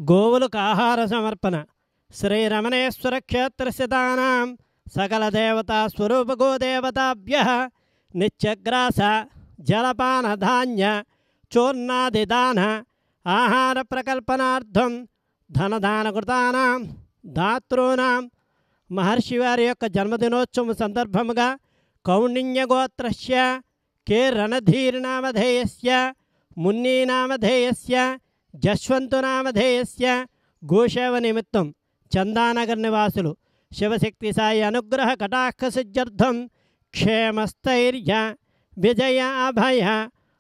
గోవులకు ఆహార సమర్పణ. శ్రీరమణేశ్వర క్షేత్రస్థితానాం సకల దేవతా స్వరూప గోదేవతాభ్యః నిత్యగ్రాస జలపాన ధాన్య చూర్ణాదిదాన ఆహార ప్రకల్పనార్థం ధనదానకృతానాం దాతॄణాం. మహర్షి వారి యొక్క జన్మదినోత్సవం సందర్భముగా కౌండిన్యగోత్రస్య కే రణధీర్నామధేయస్య మున్నీనామధేయస్య జశ్వంతునామధేయస్య గోసేవ నిమిత్తం చందానగర్ నివాసులు శివశక్తి సాయి అనుగ్రహ కటాక్ష సిద్ధ్యర్థం క్షేమస్థైర్య విజయ అభయ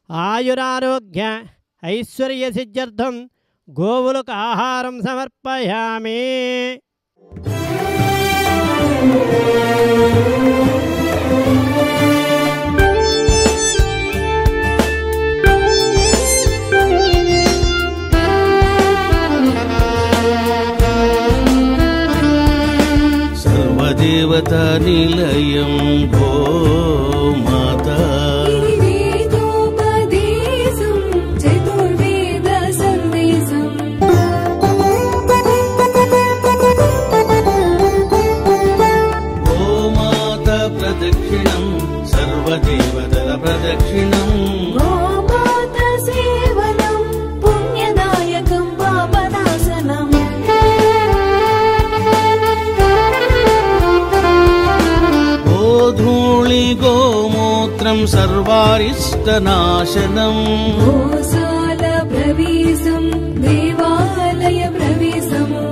ఆయురారోగ్య ఐశ్వర్య సిద్ధ్యర్థం గోవులకు ఆహారం సమర్పయామి. సర్వదేవతా నిలయం గోమాత ప్రదక్షిణం సర్వదేవతల ప్రదక్షిణం గోమాత సేవనం పుణ్యదాయకం పాపనాశనం. గోధూళి గోమూత్రం సర్వారిష్టనాశనం గోశాల ప్రవేశం దేవాలయ ప్రవేశము.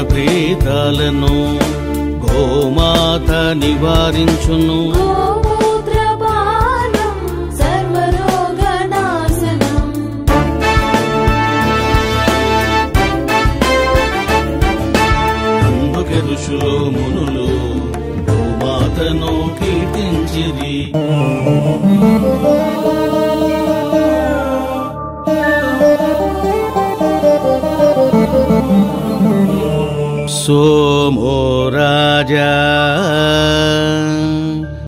ప్రేతాలను గోమాత నివారించును. గోమూత్రపానం సర్వరోగనాశనం. అందుకే ఋషులు మునులు గోమాతను కీర్తించిరి. సోమో రాజా